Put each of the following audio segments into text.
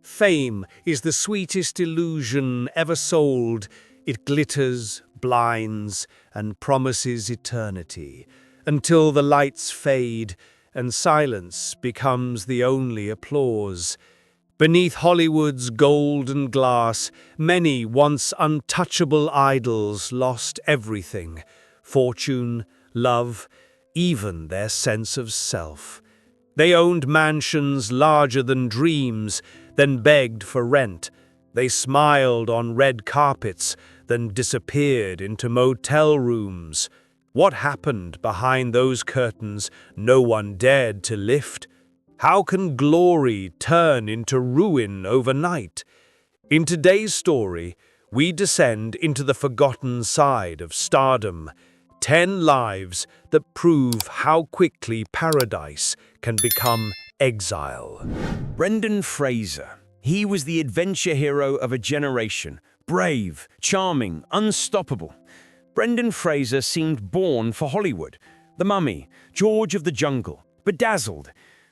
Fame is the sweetest illusion ever sold. It glitters, blinds, and promises eternity, until the lights fade and silence becomes the only applause. Beneath Hollywood's golden glass, many once untouchable idols lost everything: fortune, love, even their sense of self. They owned mansions larger than dreams, then begged for rent. They smiled on red carpets, then disappeared into motel rooms. What happened behind those curtains no one dared to lift? How can glory turn into ruin overnight? In today's story, we descend into the forgotten side of stardom. 10 lives that prove how quickly paradise can become exile. Brendan Fraser. He was the adventure hero of a generation. Brave, charming, unstoppable. Brendan Fraser seemed born for Hollywood. The Mummy, George of the Jungle, bedazzled.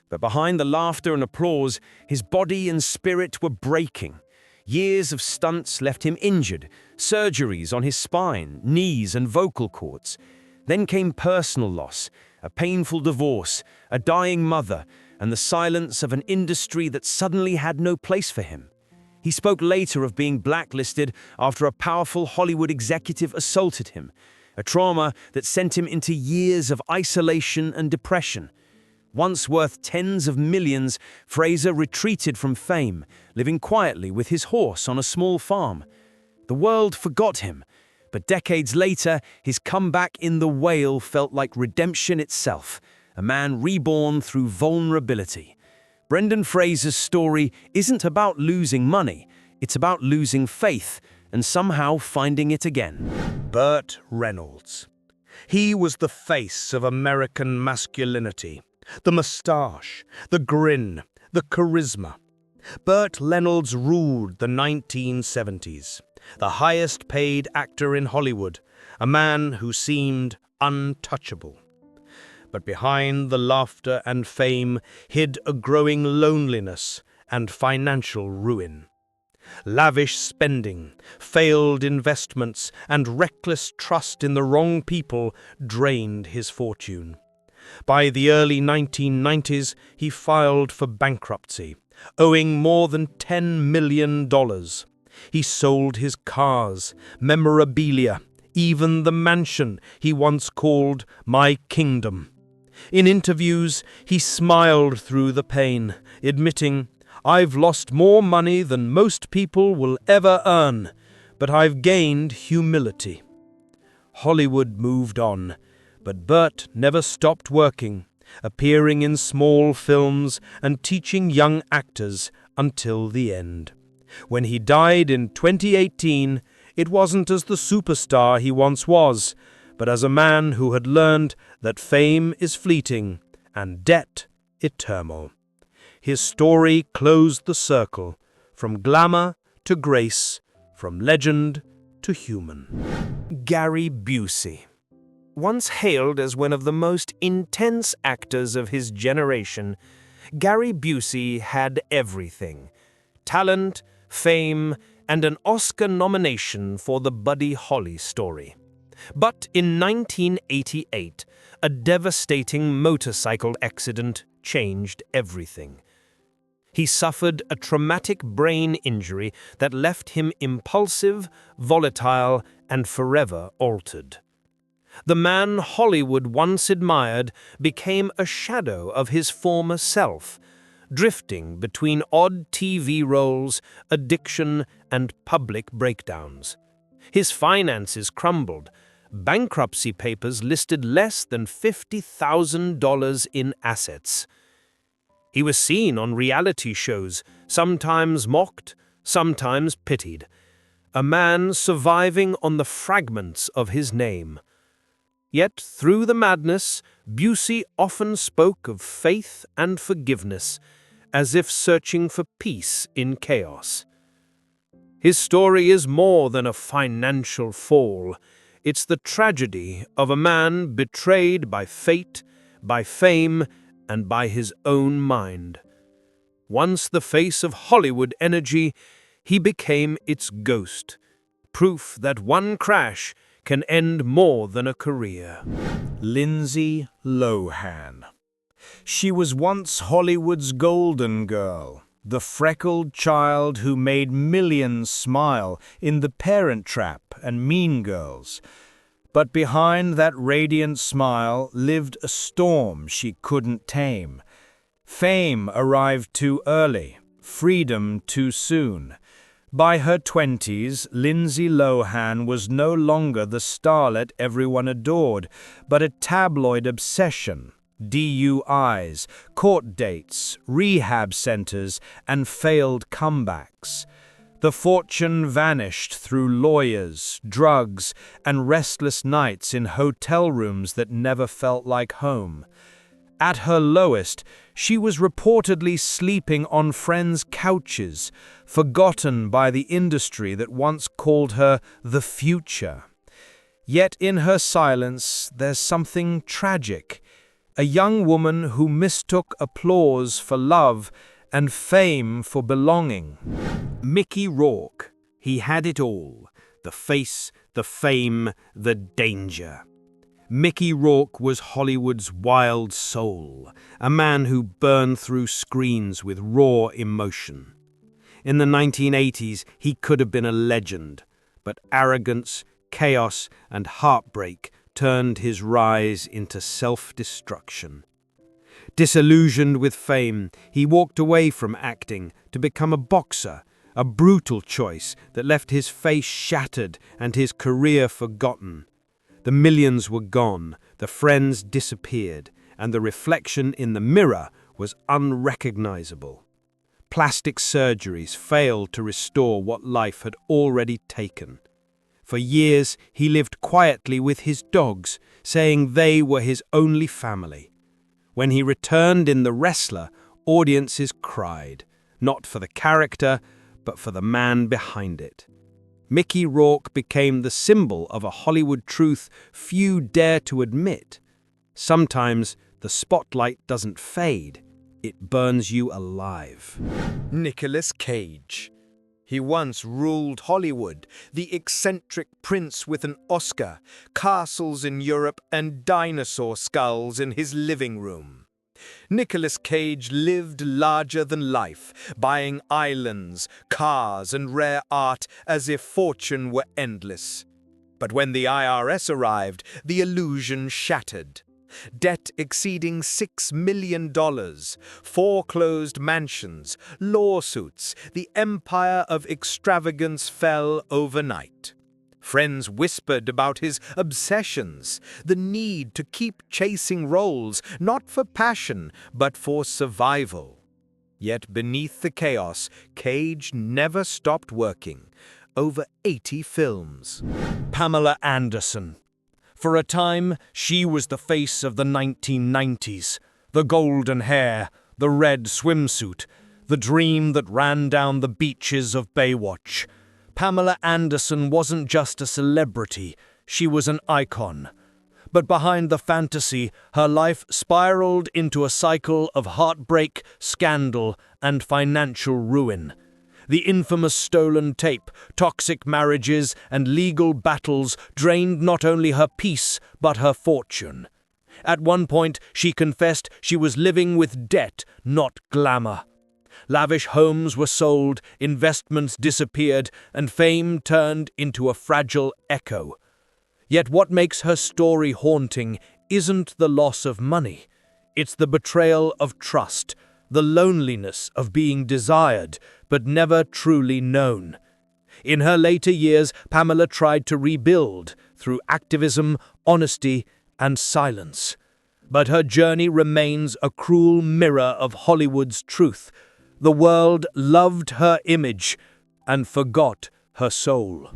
But behind the laughter and applause, his body and spirit were breaking. Years of stunts left him injured, surgeries on his spine, knees, and vocal cords. Then came personal loss, a painful divorce, a dying mother, and the silence of an industry that suddenly had no place for him. He spoke later of being blacklisted after a powerful Hollywood executive assaulted him, a trauma that sent him into years of isolation and depression. Once worth tens of millions, Fraser retreated from fame, living quietly with his horse on a small farm. The world forgot him, but decades later, his comeback in The Whale felt like redemption itself, a man reborn through vulnerability. Brendan Fraser's story isn't about losing money, it's about losing faith and somehow finding it again. Burt Reynolds. He was the face of American masculinity. The moustache, the grin, the charisma. Burt Reynolds ruled the 1970s, the highest paid actor in Hollywood, a man who seemed untouchable. But behind the laughter and fame hid a growing loneliness and financial ruin. Lavish spending, failed investments, and reckless trust in the wrong people drained his fortune. By the early 1990s, he filed for bankruptcy, owing more than $10 million. He sold his cars, memorabilia, even the mansion he once called "my kingdom." In interviews, he smiled through the pain, admitting, "I've lost more money than most people will ever earn, but I've gained humility." Hollywood moved on, but Burt never stopped working, appearing in small films and teaching young actors until the end. When he died in 2018, it wasn't as the superstar he once was, but as a man who had learned that fame is fleeting and debt eternal. His story closed the circle, from glamour to grace, from legend to human. Gary Busey. Once hailed as one of the most intense actors of his generation, Gary Busey had everything: talent, fame, and an Oscar nomination for the Buddy Holly story. But in 1988, a devastating motorcycle accident changed everything. He suffered a traumatic brain injury that left him impulsive, volatile, and forever altered. The man Hollywood once admired became a shadow of his former self, drifting between odd TV roles, addiction, and public breakdowns. His finances crumbled. Bankruptcy papers listed less than $50,000 in assets. He was seen on reality shows, sometimes mocked, sometimes pitied. A man surviving on the fragments of his name. Yet, through the madness, Busey often spoke of faith and forgiveness, as if searching for peace in chaos. His story is more than a financial fall. It's the tragedy of a man betrayed by fate, by fame, and by his own mind. Once the face of Hollywood energy, he became its ghost. Proof that one crash can end more than a career. Lindsay Lohan. She was once Hollywood's golden girl, the freckled child who made millions smile in The Parent Trap and Mean Girls. But behind that radiant smile lived a storm she couldn't tame. Fame arrived too early, freedom too soon. By her 20s, Lindsay Lohan was no longer the starlet everyone adored, but a tabloid obsession. DUIs, court dates, rehab centers, and failed comebacks. The fortune vanished through lawyers, drugs, and restless nights in hotel rooms that never felt like home. At her lowest, she was reportedly sleeping on friends' couches, forgotten by the industry that once called her the future. Yet in her silence, there's something tragic. A young woman who mistook applause for love and fame for belonging. Mickey Rourke. He had it all. The face, the fame, the danger. Mickey Rourke was Hollywood's wild soul, a man who burned through screens with raw emotion. In the 1980s, he could have been a legend, but arrogance, chaos, and heartbreak turned his rise into self-destruction. Disillusioned with fame, he walked away from acting to become a boxer, a brutal choice that left his face shattered and his career forgotten. The millions were gone, the friends disappeared, and the reflection in the mirror was unrecognizable. Plastic surgeries failed to restore what life had already taken. For years, he lived quietly with his dogs, saying they were his only family. When he returned in The Wrestler, audiences cried, not for the character, but for the man behind it. Mickey Rourke became the symbol of a Hollywood truth few dare to admit. Sometimes the spotlight doesn't fade, it burns you alive. Nicolas Cage. He once ruled Hollywood, the eccentric prince with an Oscar, castles in Europe, and dinosaur skulls in his living room. Nicolas Cage lived larger than life, buying islands, cars, and rare art as if fortune were endless. But when the IRS arrived, the illusion shattered. Debt exceeding $6 million, foreclosed mansions, lawsuits, the empire of extravagance fell overnight. Friends whispered about his obsessions, the need to keep chasing roles, not for passion, but for survival. Yet beneath the chaos, Cage never stopped working. Over 80 films. Pamela Anderson. For a time, she was the face of the 1990s. The golden hair, the red swimsuit, the dream that ran down the beaches of Baywatch. Pamela Anderson wasn't just a celebrity, she was an icon. But behind the fantasy, her life spiraled into a cycle of heartbreak, scandal, and financial ruin. The infamous stolen tape, toxic marriages, and legal battles drained not only her peace, but her fortune. At one point, she confessed she was living with debt, not glamour. Lavish homes were sold, investments disappeared, and fame turned into a fragile echo. Yet what makes her story haunting isn't the loss of money. It's the betrayal of trust, the loneliness of being desired, but never truly known. In her later years, Pamela tried to rebuild through activism, honesty, and silence. But her journey remains a cruel mirror of Hollywood's truth. The world loved her image and forgot her soul.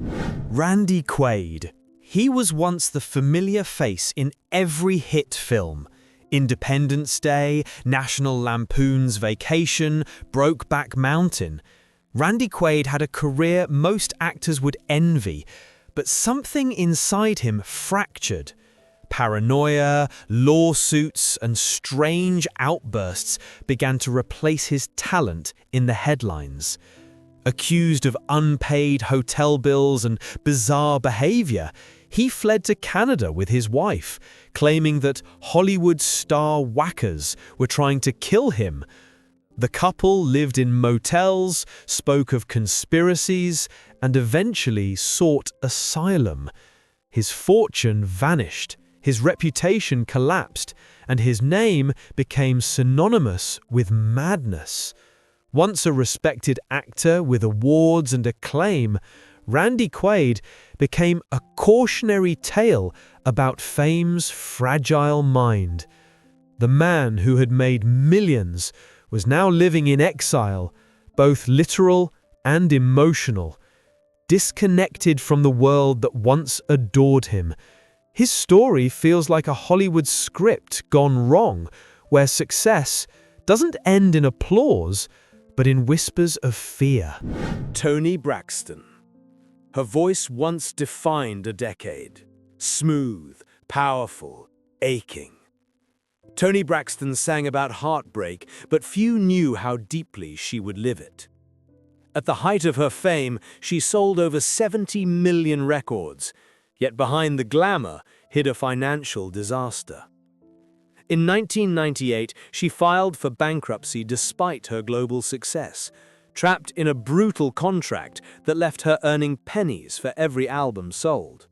Randy Quaid. He was once the familiar face in every hit film. Independence Day, National Lampoon's Vacation, Brokeback Mountain. Randy Quaid had a career most actors would envy, but something inside him fractured. Paranoia, lawsuits, and strange outbursts began to replace his talent in the headlines. Accused of unpaid hotel bills and bizarre behavior, he fled to Canada with his wife, claiming that Hollywood star whackers were trying to kill him. The couple lived in motels, spoke of conspiracies, and eventually sought asylum. His fortune vanished, his reputation collapsed, and his name became synonymous with madness. Once a respected actor with awards and acclaim, Randy Quaid became a cautionary tale about fame's fragile mind. The man who had made millions was now living in exile, both literal and emotional, disconnected from the world that once adored him. His story feels like a Hollywood script gone wrong, where success doesn't end in applause, but in whispers of fear. Toni Braxton. Her voice once defined a decade. Smooth, powerful, aching. Toni Braxton sang about heartbreak, but few knew how deeply she would live it. At the height of her fame, she sold over 70 million records, yet behind the glamour hid a financial disaster. In 1998, she filed for bankruptcy despite her global success, trapped in a brutal contract that left her earning pennies for every album sold.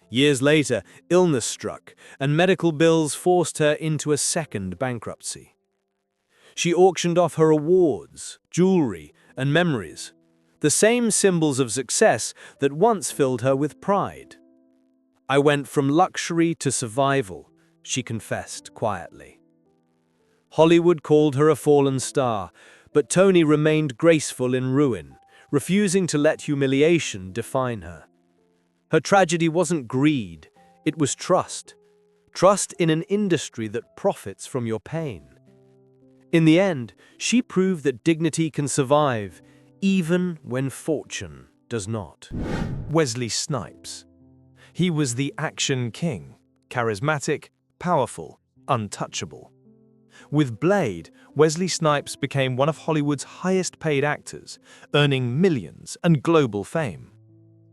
Years later, illness struck, and medical bills forced her into a second bankruptcy. She auctioned off her awards, jewelry, and memories, the same symbols of success that once filled her with pride. "I went from luxury to survival," she confessed quietly. Hollywood called her a fallen star, but Toni remained graceful in ruin, refusing to let humiliation define her. Her tragedy wasn't greed, it was trust. Trust in an industry that profits from your pain. In the end, she proved that dignity can survive, even when fortune does not. Wesley Snipes. He was the action king, charismatic, powerful, untouchable. With Blade, Wesley Snipes became one of Hollywood's highest-paid actors, earning millions and global fame.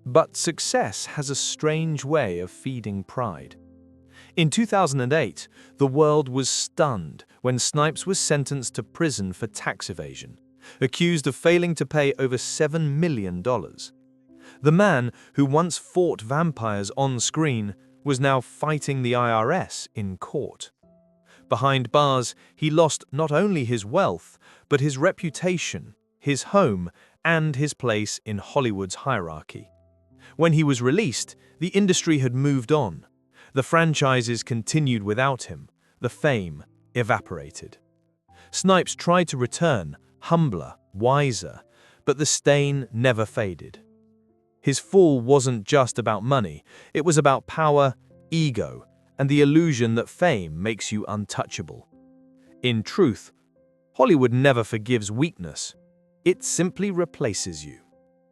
But success has a strange way of feeding pride. In 2008, the world was stunned when Snipes was sentenced to prison for tax evasion, accused of failing to pay over $7 million. The man who once fought vampires on screen was now fighting the IRS in court. Behind bars, he lost not only his wealth, but his reputation, his home, and his place in Hollywood's hierarchy. When he was released, the industry had moved on. The franchises continued without him. The fame evaporated. Snipes tried to return, humbler, wiser, but the stain never faded. His fall wasn't just about money, it was about power, ego, and the illusion that fame makes you untouchable. In truth, Hollywood never forgives weakness. It simply replaces you.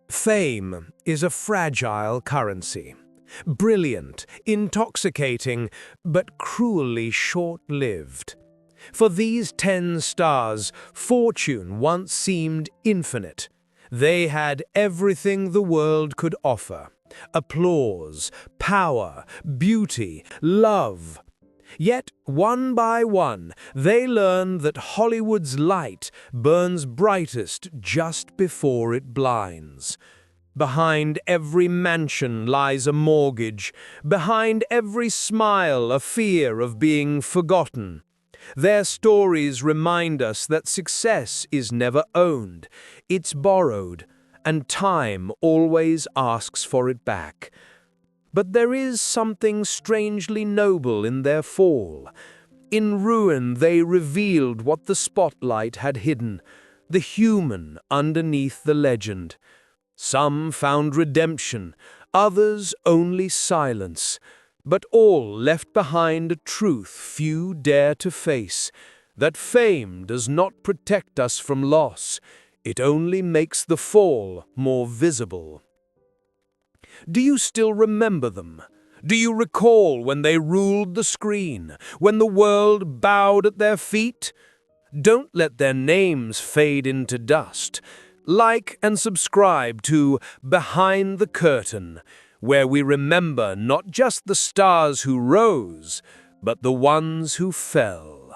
Fame is a fragile currency. Brilliant, intoxicating, but cruelly short-lived. For these 10 stars, fortune once seemed infinite. They had everything the world could offer: applause, power, beauty, love. Yet, one by one, they learned that Hollywood's light burns brightest just before it blinds. Behind every mansion lies a mortgage. Behind every smile, a fear of being forgotten. Their stories remind us that success is never owned. It's borrowed, and time always asks for it back. But there is something strangely noble in their fall. In ruin, they revealed what the spotlight had hidden, the human underneath the legend. Some found redemption, others only silence, but all left behind a truth few dare to face, that fame does not protect us from loss, it only makes the fall more visible. Do you still remember them? Do you recall when they ruled the screen, when the world bowed at their feet? Don't let their names fade into dust. Like and subscribe to Behind the Curtain, where we remember not just the stars who rose, but the ones who fell.